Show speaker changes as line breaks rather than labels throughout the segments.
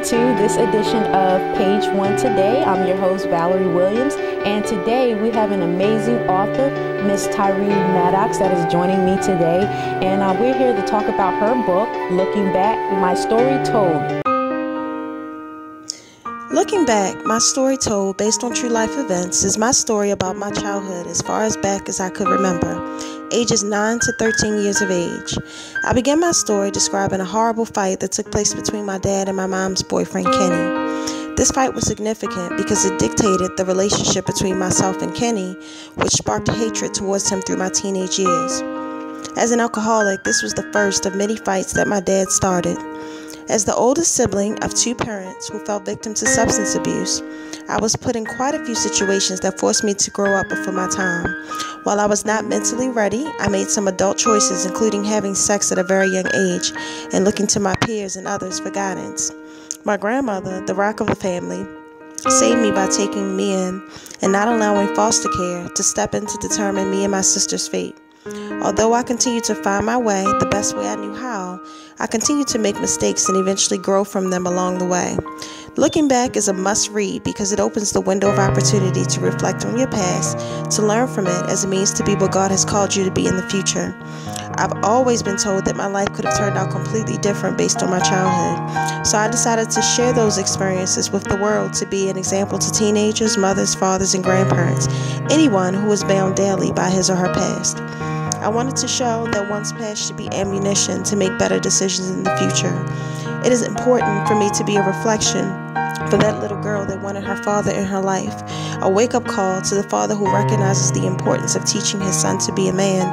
to this edition of Page One Today. I'm your host, Valerie Williams, and today we have an amazing author, Miss Tagline Maddox, that is joining me today. And we're here to talk about her book, Looking Back, My Story Told.
Looking Back, My Story Told, based on true life events, is my story about my childhood as far as back as I could remember, ages 9 to 13 years of age. I began my story describing a horrible fight that took place between my dad and my mom's boyfriend, Kenny. This fight was significant because it dictated the relationship between myself and Kenny, which sparked hatred towards him through my teenage years. As an alcoholic, this was the first of many fights that my dad started. As the oldest sibling of two parents who fell victim to substance abuse, I was put in quite a few situations that forced me to grow up before my time. While I was not mentally ready, I made some adult choices, including having sex at a very young age and looking to my peers and others for guidance. My grandmother, the rock of the family, saved me by taking me in and not allowing foster care to step in to determine me and my sister's fate. Although I continued to find my way the best way I knew how, I continued to make mistakes and eventually grow from them along the way. Looking Back is a must-read because it opens the window of opportunity to reflect on your past, to learn from it as a means to be what God has called you to be in the future. I've always been told that my life could have turned out completely different based on my childhood, so I decided to share those experiences with the world to be an example to teenagers, mothers, fathers, and grandparents, anyone who is bound daily by his or her past. I wanted to show that one's past should be ammunition to make better decisions in the future. It is important for me to be a reflection for that little girl that wanted her father in her life, a wake-up call to the father who recognizes the importance of teaching his son to be a man,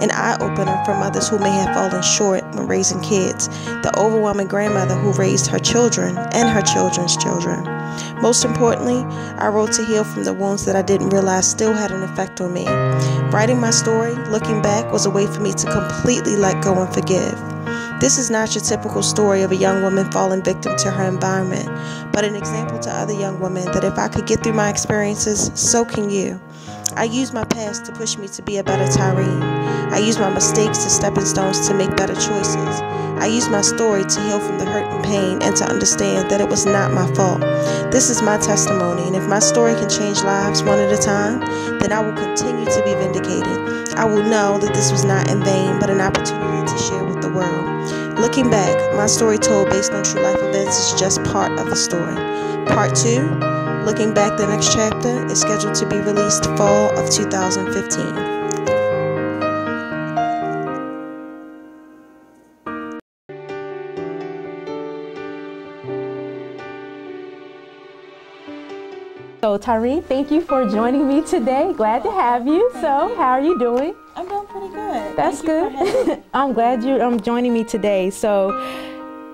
an eye-opener for mothers who may have fallen short when raising kids, the overwhelming grandmother who raised her children and her children's children. Most importantly, I wrote to heal from the wounds that I didn't realize still had an effect on me. Writing my story, Looking Back, was a way for me to completely let go and forgive. This is not your typical story of a young woman falling victim to her environment, but an example to other young women that if I could get through my experiences, so can you. I use my past to push me to be a better Tagline. I use my mistakes as stepping stones to make better choices. I use my story to heal from the hurt and pain and to understand that it was not my fault. This is my testimony, and if my story can change lives one at a time, then I will continue to be vindicated. I will know that this was not in vain, but an opportunity to share with the world. Looking Back, My Story Told based on true life events is just part of the story. Part 2, Looking Back, the next chapter, is scheduled to be released fall of 2015.
So Tagline, thank you for joining me today. Glad to have you. So how are you doing?
I'm doing pretty good.
That's good. I'm glad you're joining me today. So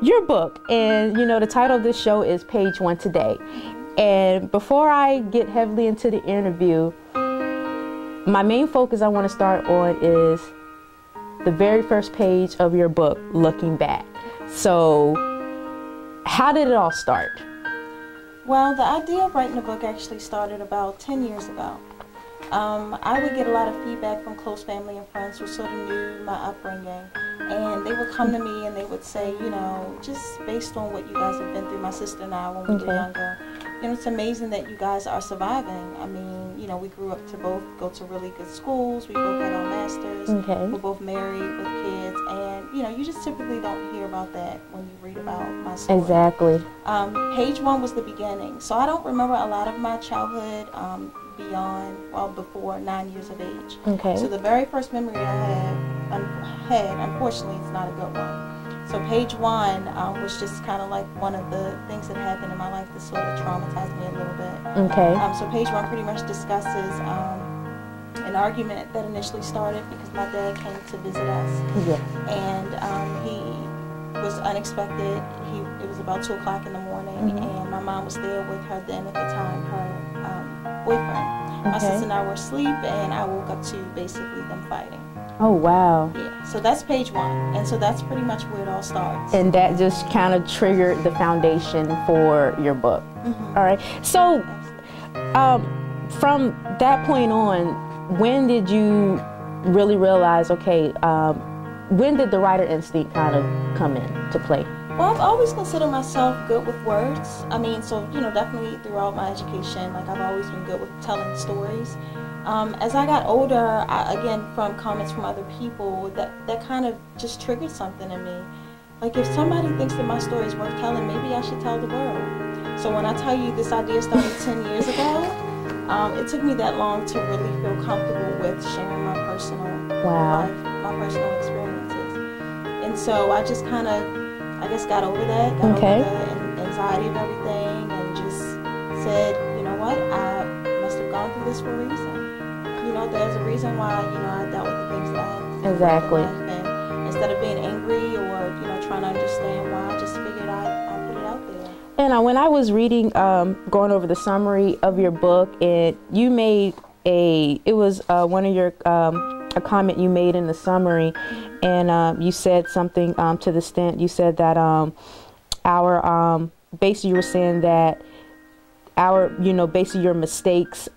your book, and you know the title of this show is Page One Today. And before I get heavily into the interview, my main focus I want to start on is the very first page of your book, Looking Back. So how did it all start?
Well, the idea of writing a book actually started about 10 years ago. I would get a lot of feedback from close family and friends who sort of knew my upbringing, and they would come to me and they would say, you know, just based on what you guys have been through, my sister and I, when we were younger, you know, it's amazing that you guys are surviving. I mean, you know, we grew up to both go to really good schools, we both had our masters, we're both married with kids, and, you know, you just typically don't hear about that when you read about my story.
Exactly.
Page one was the beginning, so I don't remember a lot of my childhood before 9 years of age. So the very first memory I had, unfortunately, it's not a good one. So page one was just kind of like one of the things that happened in my life that sort of traumatized me a little bit. So page one pretty much discusses an argument that initially started because my dad came to visit us. And he was unexpected. It was about 2 o'clock in the morning, and my mom was there with her then at the time, her boyfriend. My sister and I were asleep, and I woke up to basically them fighting.
Oh, wow.
Yeah, so that's page one, and so that's pretty much where it all starts.
And that just kind of triggered the foundation for your book. All right. So from that point on, when did you really realize, okay, when did the writer instinct kind of come in to play?
Well, I've always considered myself good with words. I mean, so, you know, definitely throughout my education, like I've always been good with telling stories. As I got older, again, from comments from other people, that kind of just triggered something in me. Like, if somebody thinks that my story is worth telling, maybe I should tell the world. So when I tell you this idea started 10 years ago, it took me that long to really feel comfortable with sharing my personal life, my personal experiences. And so I just kind of, I guess, got over that, over the anxiety of everything, and just said, you know what, I must have gone through this for a reason. You know, there's a reason why, you know, I dealt with the things that I had.
Exactly.
And instead of being angry or, you know, trying to understand why, I just figured I'd put it out there.
And when I was reading, going over the summary of your book, you made one of your, a comment you made in the summary, and you said something to the extent, you said that basically you were saying that basically your mistakes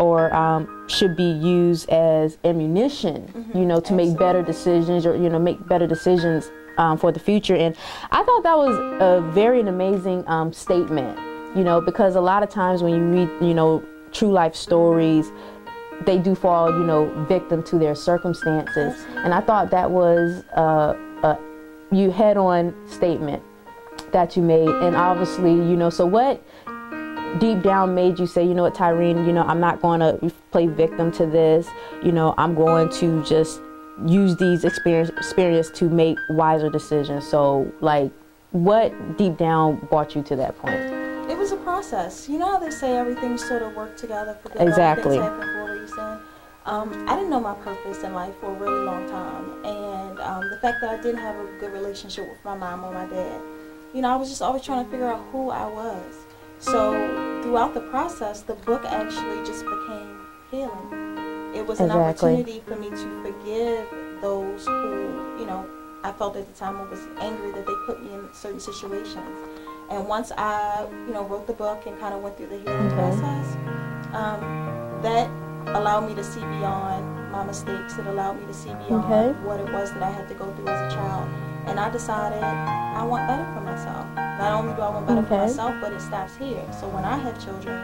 should be used as ammunition, you know, to make better decisions, or, you know, make better decisions for the future. And I thought that was a very amazing statement, you know, because a lot of times when you read, you know, true life stories, they do fall, you know, victim to their circumstances. And I thought that was you head-on statement that you made. And obviously, you know, so what deep down made you say, you know what, Tyreen, you know, I'm not going to play victim to this. You know, I'm going to just use these experience to make wiser decisions. So, like, what deep down brought you to that point?
It was a process. You know how they say everything sort of worked together for good.
Exactly.
Things happen for a reason. I didn't know my purpose in life for a really long time, and the fact that I didn't have a good relationship with my mom or my dad, you know, I was just always trying to figure out who I was. So throughout the process, the book actually just became healing. It was an opportunity for me to forgive those who, you know, I felt at the time was angry that they put me in certain situations. And once I, you know, wrote the book and kind of went through the healing process, that allowed me to see beyond my mistakes. It allowed me to see beyond what it was that I had to go through as a child. And I decided I want better for myself. Not only do I want better for myself, but it stops here. So when I have children,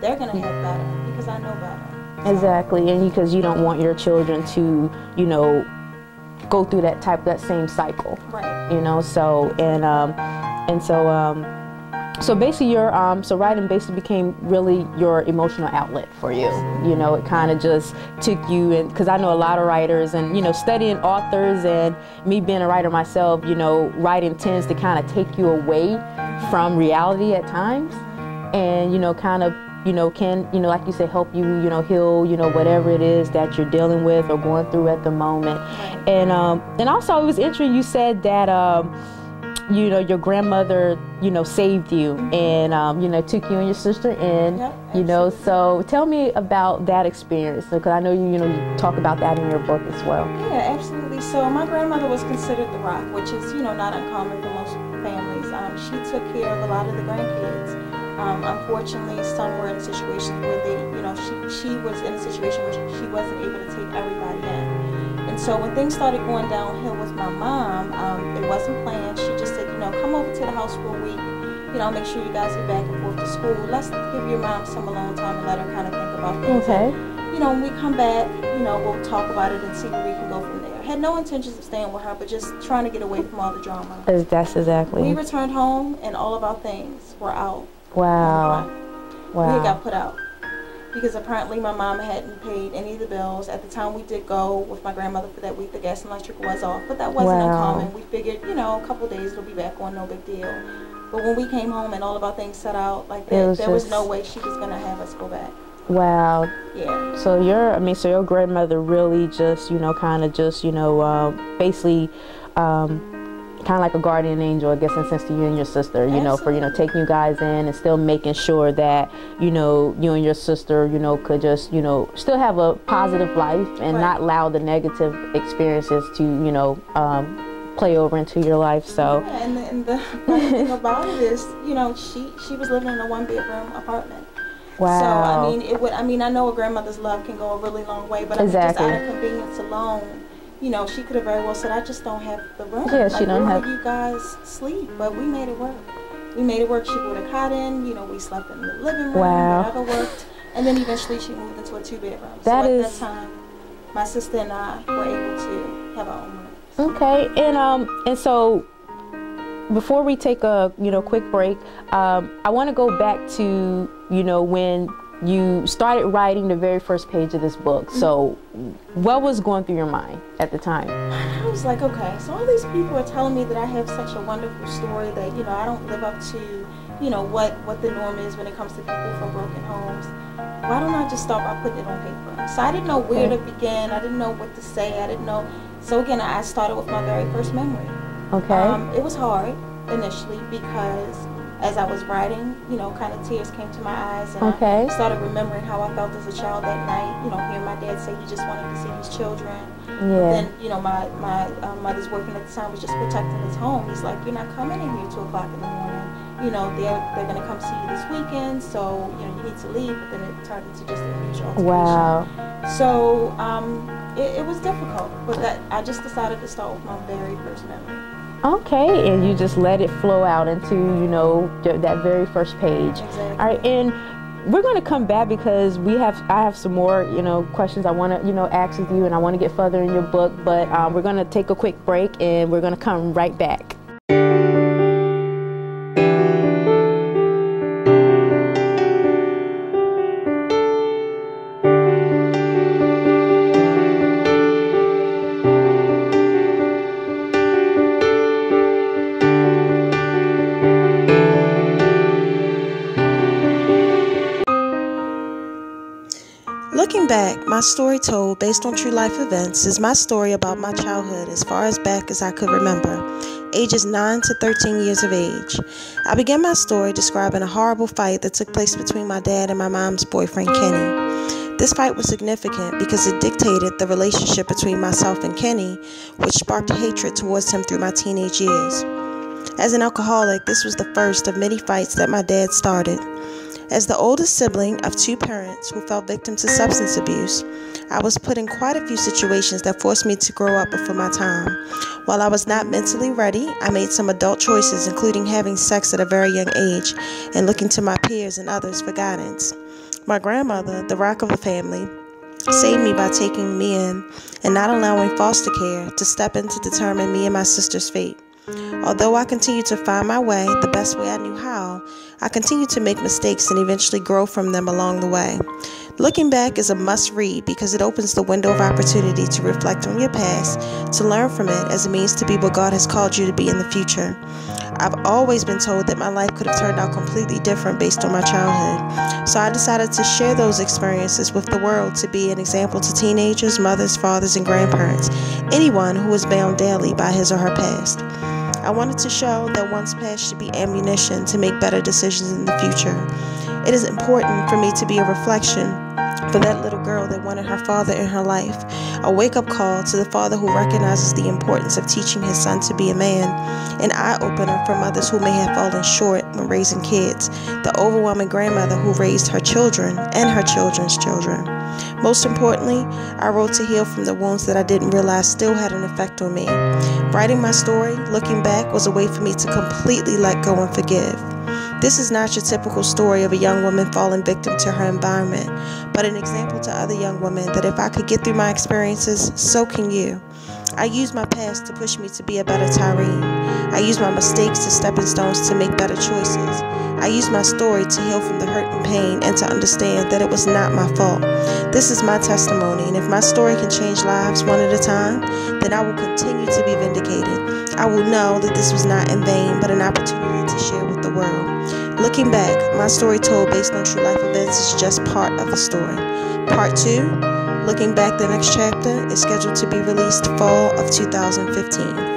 they're going to have better because I know better. So. Exactly.
And because you don't want your children to, you know, go through that same cycle.
Right.
You know, so, so basically so writing basically became really your emotional outlet for you. You know, it kind of just took you in, because I know a lot of writers, and, you know, studying authors and me being a writer myself, you know, writing tends to kind of take you away from reality at times, and, you know, kind of, you know, can, you know, like you say, help you, you know, heal, you know, whatever it is that you're dealing with or going through at the moment. And also it was interesting, you said that, you know, your grandmother, you know, saved you and, you know, took you and your sister in, you know, so tell me about that experience, because I know you know, you talk about that in your book as well.
Yeah, absolutely. So my grandmother was considered the rock, which is, you know, not uncommon for most families. She took care of a lot of the grandkids. Unfortunately, some were in situations where they, you know, she was in a situation where she wasn't able to take everybody in. And so when things started going downhill with my mom, it wasn't planned. She just said, you know, come over to the house for a week. You know, make sure you guys get back and forth to school. Let's give your mom some alone time and let her kind of think about things. And, you know, when we come back, you know, we'll talk about it and see where we can go from there. Had no intentions of staying with her, but just trying to get away from all the drama.
That's exactly.
We returned home and all of our things were out.
Wow.
Wow. We got put out. Because apparently my mom hadn't paid any of the bills. At the time we did go with my grandmother for that week, the gas and electric was off. But that wasn't uncommon. We figured, you know, a couple days it'll be back on, no big deal. But when we came home and all of our things set out like that, there was no way she was going to have us go back.
Wow.
Yeah.
So your grandmother really just, you know, kind of just, you know, basically, kind of like a guardian angel, I guess, in a sense, to you and your sister, you know, for, you know, taking you guys in and still making sure that, you know, you and your sister, you know, could just, you know, still have a positive life and not allow the negative experiences to, you know, play over into your life. So.
Yeah, and the funny thing about it is, you know, she was living in a 1-bedroom apartment.
Wow.
So, I mean, I know a grandmother's love can go a really long way, but I mean, just out of convenience alone, you know, she could have very well said, I just don't have the room.
Yeah, she don't have.
Where you guys sleep? But we made it work. We made it work. She put a cot in. You know, we slept in the living room.
Wow.
Whatever worked. And then eventually she moved into a 2-bedroom.
So
at that time, my sister and I were able to have our own room.
Okay, and so before we take a quick break, I want to go back to when you started writing the very first page of this book. So what was going through your mind at the time?
I was like, okay, so all these people are telling me that I have such a wonderful story, that I don't live up to what the norm is when it comes to people from broken homes. Why don't I just start by putting it on paper? So I didn't know where to begin. I didn't know what to say. I didn't know. So again, I started with my very first memory.
Okay.
It was hard initially because as I was writing, kind of tears came to my eyes, and I started remembering how I felt as a child that night. Hearing my dad say he just wanted to see his children.
Yeah.
Then, my mother's working at the time, was just protecting his home. He's like, you're not coming in here 2 o'clock in the morning. They're going to come see you this weekend, so, you need to leave. But then it turned into just a huge altercation.
Wow.
So, it was difficult, but I just decided to start with my very first memory.
Okay, and you just let it flow out into, that very first page.
Exactly.
All right, and we're going to come back because I have some more, questions I want to, ask of you, and I want to get further in your book, but we're going to take a quick break and we're going to come right back.
Looking back, my story told based on true life events is my story about my childhood as far as back as I could remember, ages 9 to 13 years of age. I began my story describing a horrible fight that took place between my dad and my mom's boyfriend, Kenny. This fight was significant because it dictated the relationship between myself and Kenny, which sparked hatred towards him through my teenage years. As an alcoholic, this was the first of many fights that my dad started. As the oldest sibling of 2 parents who fell victim to substance abuse, I was put in quite a few situations that forced me to grow up before my time. While I was not mentally ready, I made some adult choices, including having sex at a very young age and looking to my peers and others for guidance. My grandmother, the rock of the family, saved me by taking me in and not allowing foster care to step in to determine me and my sister's fate. Although I continued to find my way the best way I knew how, I continued to make mistakes and eventually grow from them along the way. Looking back is a must-read because it opens the window of opportunity to reflect on your past, to learn from it as a means to be what God has called you to be in the future. I've always been told that my life could have turned out completely different based on my childhood, so I decided to share those experiences with the world to be an example to teenagers, mothers, fathers, and grandparents, anyone who is bound daily by his or her past. I wanted to show that one's past should be ammunition to make better decisions in the future. It is important for me to be a reflection for that little girl that wanted her father in her life, a wake-up call to the father who recognizes the importance of teaching his son to be a man, an eye-opener for mothers who may have fallen short when raising kids, the overwhelming grandmother who raised her children and her children's children. Most importantly, I wrote to heal from the wounds that I didn't realize still had an effect on me. Writing my story, looking back, was a way for me to completely let go and forgive. This is not your typical story of a young woman falling victim to her environment, but an example to other young women that if I could get through my experiences, so can you. I use my past to push me to be a better Tyreen. I use my mistakes as stepping stones to make better choices. I use my story to heal from the hurt and pain and to understand that it was not my fault. This is my testimony, and if my story can change lives one at a time, then I will continue to be vindicated. I will know that this was not in vain, but an opportunity to share with the world. Looking back, my story told based on true life events is just part of the story. Part 2, looking back, the next chapter, is scheduled to be released fall of 2015.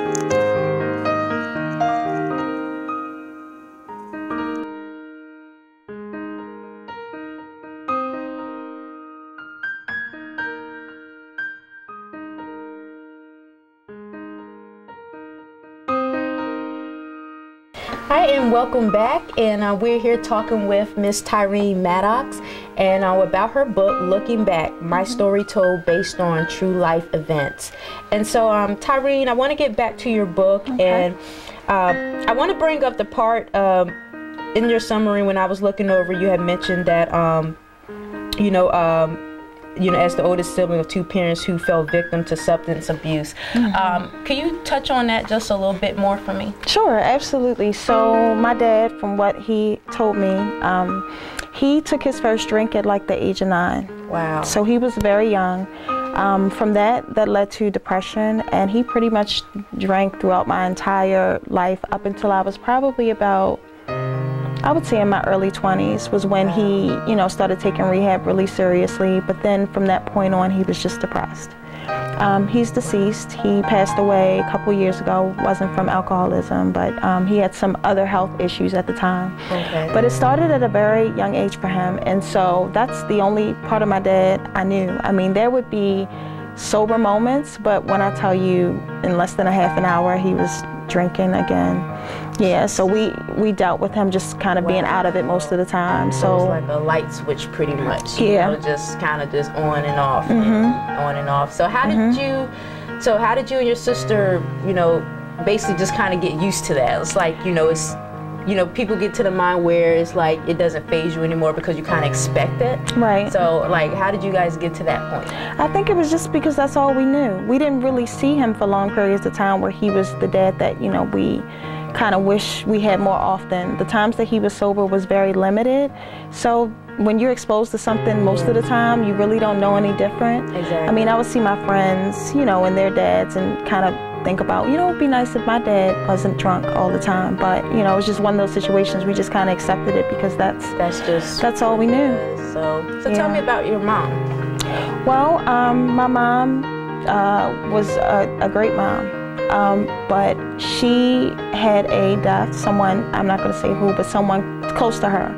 Hi, and welcome back. And we're here talking with Miss Tyreen Maddox and about her book, Looking Back, My Story Told Based on True Life Events. And so, Tyreen, I want to get back to your book, and I want to bring up the part in your summary when I was looking over, you had mentioned that, as the oldest sibling of two parents who fell victim to substance abuse. Can you touch on that just a little bit more for me?
Sure, absolutely. So my dad, from what he told me, he took his first drink at like the age of 9.
Wow.
So he was very young. From that led to depression, and he pretty much drank throughout my entire life up until I was probably about, I would say in my early 20s was when he, started taking rehab really seriously. But then from that point on, he was just depressed. He's deceased. He passed away a couple years ago. Wasn't from alcoholism, but he had some other health issues at the time.
Okay.
But it started at a very young age for him, and so that's the only part of my dad I knew. I mean, there would be sober moments, but when I tell you, in less than a half an hour, he was drinking again. Yeah, so we dealt with him just kind of being out of it most of the time.
So it was like a light switch pretty much.
Yeah.
Just kind of just on and off, on and off. So how did you and your sister, basically just kind of get used to that? It's like, people get to the mind where it's like it doesn't faze you anymore because you kind of expect it.
Right.
So, like, how did you guys get to that point?
I think it was just because that's all we knew. We didn't really see him for long periods of time where he was the dad that, we kind of wish we had more often. The times that he was sober was very limited. So when you're exposed to something most of the time, you really don't know any different.
Exactly.
I mean, I would see my friends, and their dads and kind of think about, it'd be nice if my dad wasn't drunk all the time. But, it was just one of those situations we just kind of accepted it because that's all we knew.
So tell me about your mom.
Well, my mom was a great mom. But she had a death, someone, I'm not going to say who, but someone close to her,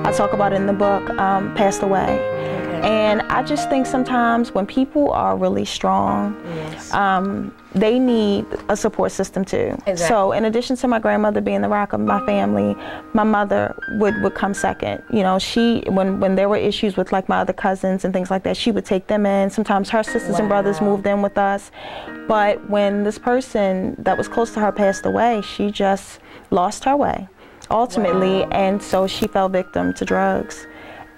I talk about it in the book, passed away. Okay. And I just think sometimes when people are really strong, they need a support system too. Exactly. So in addition to my grandmother being the rock of my family, my mother would come second. She, when there were issues with like my other cousins and things like that, she would take them in. Sometimes her sisters and brothers moved in with us. But when this person that was close to her passed away, she just lost her way, ultimately. And so she fell victim to drugs.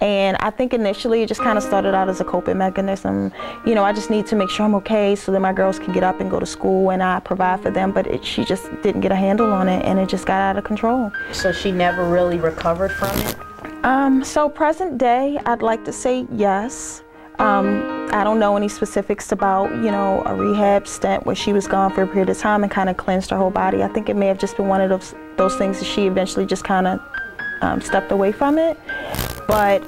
And I think initially it just kind of started out as a coping mechanism. I just need to make sure I'm okay so that my girls can get up and go to school and I provide for them. But she just didn't get a handle on it, and it just got out of control.
So she never really recovered from it?
So present day, I'd like to say yes. I don't know any specifics about, a rehab stint where she was gone for a period of time and kind of cleansed her whole body. I think it may have just been one of those things that she eventually just kind of stepped away from it. But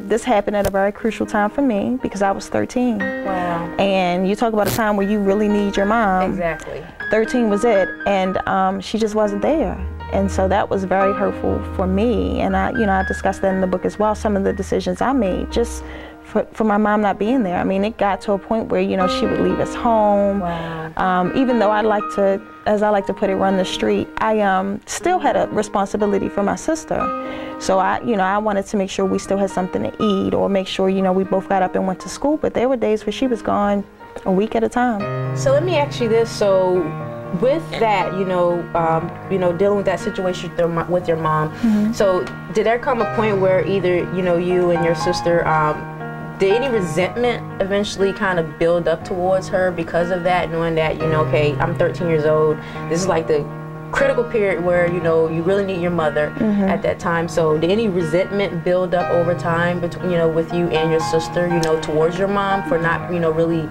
this happened at a very crucial time for me because I was 13.
Wow.
And you talk about a time where you really need your mom.
Exactly.
13 was it, and she just wasn't there. And so that was very hurtful for me. And I discussed that in the book as well, some of the decisions I made just for my mom not being there. I mean, it got to a point where, she would leave us home.
Wow.
Even though I like to, as I like to put it, run the street, I still had a responsibility for my sister. So I wanted to make sure we still had something to eat, or make sure, we both got up and went to school. But there were days where she was gone a week at a time.
So let me ask you this. So with that, dealing with that situation with your mom, so did there come a point where either, you and your sister, did any resentment eventually kind of build up towards her because of that, knowing that, okay, I'm 13 years old, this is like the critical period where, you really need your mother at that time. So did any resentment build up over time between, with you and your sister, towards your mom for not, really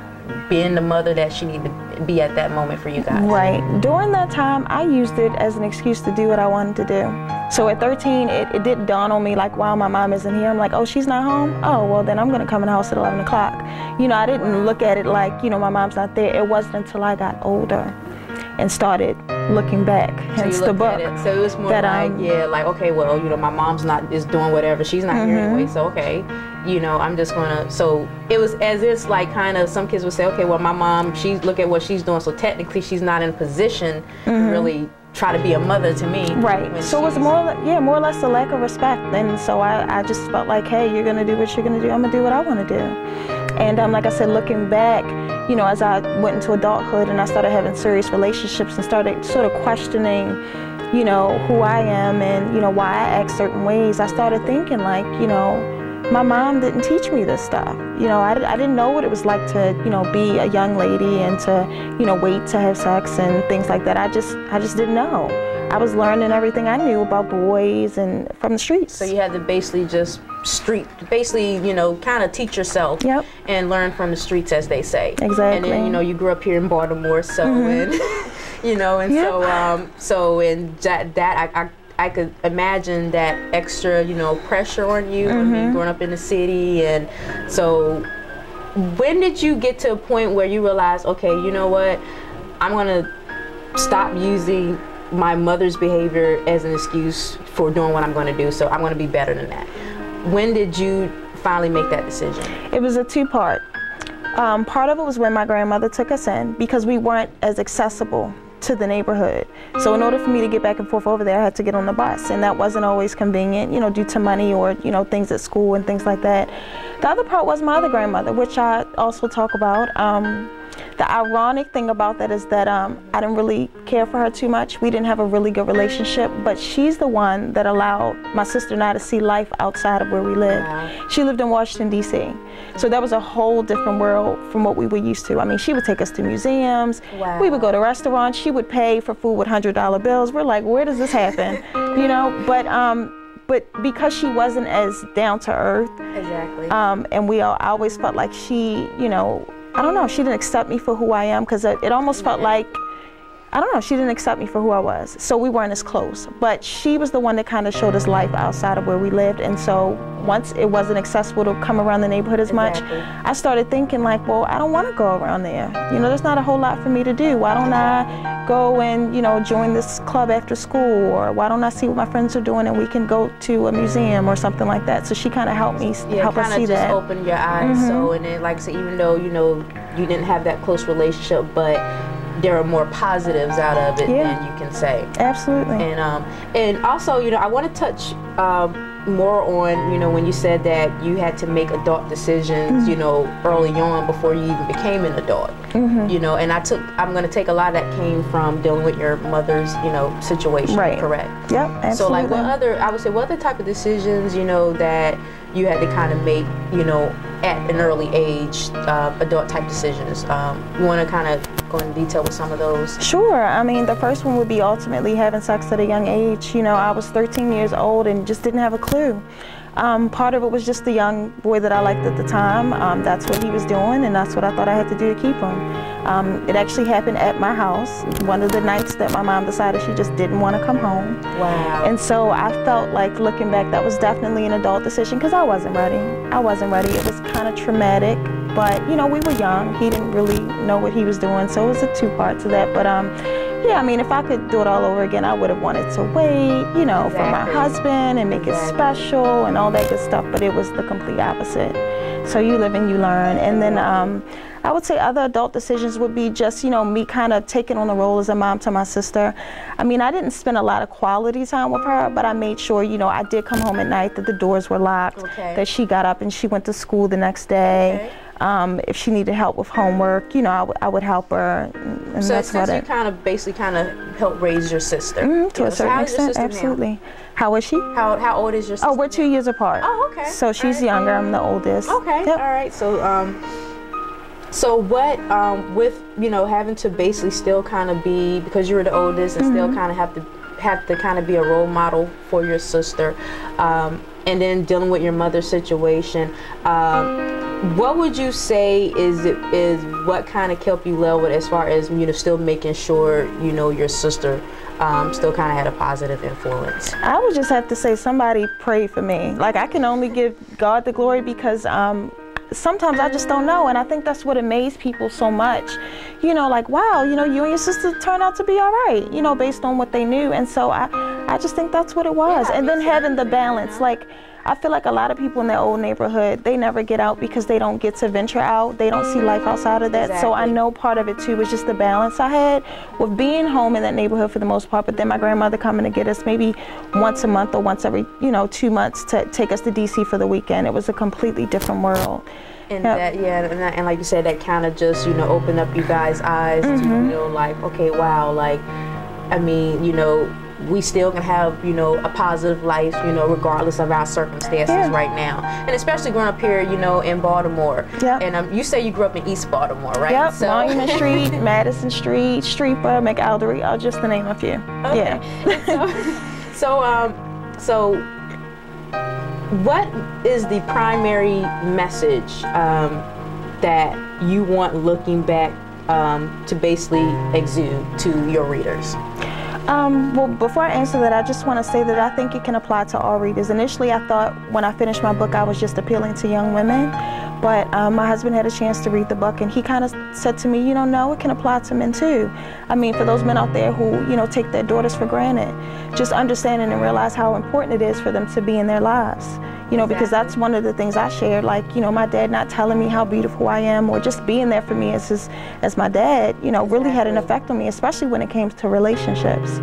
being the mother that she needed to be at that moment for you guys?
Right. During that time, I used it as an excuse to do what I wanted to do. So at 13, it didn't dawn on me like, wow, my mom isn't here. I'm like, oh, she's not home? Oh, well, then I'm going to come in the house at 11 o'clock. I didn't look at it like, my mom's not there. It wasn't until I got older and started looking back, hence the book.
So it was more that, like, okay, well, my mom's is doing whatever. She's not here anyway, so okay. I'm just gonna, so it was as if like kind of some kids would say, okay, well, my mom, look at what she's doing, so technically she's not in a position to really try to be a mother to me.
Right. So it was more or less a lack of respect. And so I just felt like, hey, you're going to do what you're going to do. I'm going to do what I want to do. And like I said, looking back, you know, as I went into adulthood and I started having serious relationships and started sort of questioning, you know, who I am and, you know, why I act certain ways, I started thinking like, you know, my mom didn't teach me this stuff. You know, I didn't know what it was like to, you know, be a young lady and to, you know, wait to have sex and things like that. I just didn't know. I was learning everything I knew about boys and from the streets.
So you had to basically you know, kind of teach yourself. Yep. And learn from the streets, as they say.
Exactly.
And then, you know, you grew up here in Baltimore, so and you know, and so and that I could imagine that extra, you know, pressure on you. I mean, growing up in the city. And so when did you get to a point where you realized, okay, you know what, I'm gonna stop using my mother's behavior as an excuse for doing what I'm going to do, so I'm going to be better than that? When did you finally make that decision?
It was a two-part. Part of it was when my grandmother took us in, because we weren't as accessible to the neighborhood. So in order for me to get back and forth over there, I had to get on the bus, and that wasn't always convenient, you know, due to money or, you know, things at school and things like that. The other part was my other grandmother, which I also talk about. The ironic thing about that is that I didn't really care for her too much. We didn't have a really good relationship, but she's the one that allowed my sister and I to see life outside of where we lived. Wow. She lived in Washington, D.C. So that was a whole different world from what we were used to. I mean, she would take us to museums. Wow. We would go to restaurants. She would pay for food with $100 bills. We're like, where does this happen? You know, but because she wasn't as down to earth, exactly. And I always felt like she, you know, I don't know, she didn't accept me for who I am, because it almost felt like, I don't know, she didn't accept me for who I was. So we weren't as close. But she was the one that kind of showed us life outside of where we lived. And so once it wasn't accessible to come around the neighborhood as much, I started thinking like, well, I don't want to go around there. You know, there's not a whole lot for me to do. Why don't I go and, you know, join this club after school? Or why don't I see what my friends are doing and we can go to a museum or something like that? So she kind of helped me, help us see that.
Yeah, kind of just opened your eyes. So, and then like I said, even though, you know, you didn't have that close relationship, but there are more positives out of it than you can say.
Absolutely.
And also, you know, I want to touch more on, you know, when you said that you had to make adult decisions, you know, early on before you even became an adult. You know, and I'm going to take a lot of that came from dealing with your mother's, you know, situation. Right. Correct.
Yep. Absolutely.
So like what other type of decisions, you know, that you had to kind of make, you know, at an early age, adult type decisions. You want to kind of go into detail with some of those?
Sure. I mean, the first one would be ultimately having sex at a young age. You know, I was 13 years old and just didn't have a clue. Part of it was just the young boy that I liked at the time. That's what he was doing, and that's what I thought I had to do to keep him. It actually happened at my house, one of the nights that my mom decided she just didn't want to come home. Wow. And so I felt like, looking back, that was definitely an adult decision, because I wasn't ready. I wasn't ready. It was kind of traumatic, but, you know, we were young. He didn't really know what he was doing, so it was a two-part to that. But yeah, I mean, if I could do it all over again, I would have wanted to wait, you know, for my husband and make it special and all that good stuff, but it was the complete opposite. So you live and you learn. And then I would say other adult decisions would be just, you know, me kind of taking on the role as a mom to my sister. I mean, I didn't spend a lot of quality time with her, but I made sure, you know, I did come home at night, that the doors were locked, that she got up and she went to school the next day. If she needed help with homework, you know, I would help her. And
so
that's about it.
You kind of basically helped raise your sister.
To a certain extent, absolutely. Now? How is she?
How old is your sister?
Oh, we're 2 years apart.
Oh, okay.
So she's younger. I'm the oldest.
Okay. Yep. All right. So what with, you know, having to basically still kind of be, because you were the oldest, and still kind of have to kind of be a role model for your sister, and then dealing with your mother's situation, what would you say is what kind of kept you level as far as, you know, still making sure, you know, your sister still kind of had a positive influence?
I would just have to say somebody prayed for me. Like, I can only give God the glory, because sometimes I just don't know, and I think that's what amazed people so much. You know, like, wow, you know, you and your sister turned out to be all right, you know, based on what they knew. And so I just think that's what it was. And then having the balance, like,
I feel like a lot of people in that old neighborhood, they never get out because they don't get to venture out. They don't see life outside of that.
Exactly.
So I know part of it too was just the balance I had with being home in that neighborhood for the most part, but then my grandmother coming to get us maybe once a month or once every, 2 months to take us to DC for the weekend. It was a completely different world.
And and like you said, that kind of just, opened up you guys' eyes to feel like, okay, wow, like, I mean, we still can have, a positive life, regardless of our circumstances right now. And especially growing up here, in Baltimore. Yep. And you say you grew up in East Baltimore, right?
Yep, so Monument Street, Madison Street, Streetborough, McAldery, just to name a few.
Okay. Yeah. So what is the primary message that you want looking back to basically exude to your readers?
Well, before I answer that, I just want to say that I think it can apply to all readers. Initially, I thought when I finished my book, I was just appealing to young women. But my husband had a chance to read the book, and he kind of said to me, no, it can apply to men too. I mean, for those men out there who, take their daughters for granted, just understanding and realize how important it is for them to be in their lives. Because that's one of the things I shared, like, my dad not telling me how beautiful I am or just being there for me as my dad, really had an effect on me, especially when it came to relationships.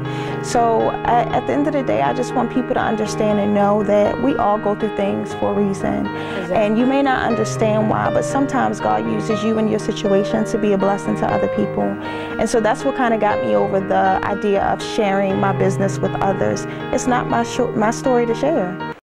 So at the end of the day, I just want people to understand and know that we all go through things for a reason. And you may not understand why, but sometimes God uses you and your situation to be a blessing to other people. And so that's what kind of got me over the idea of sharing my business with others. It's not my story to share.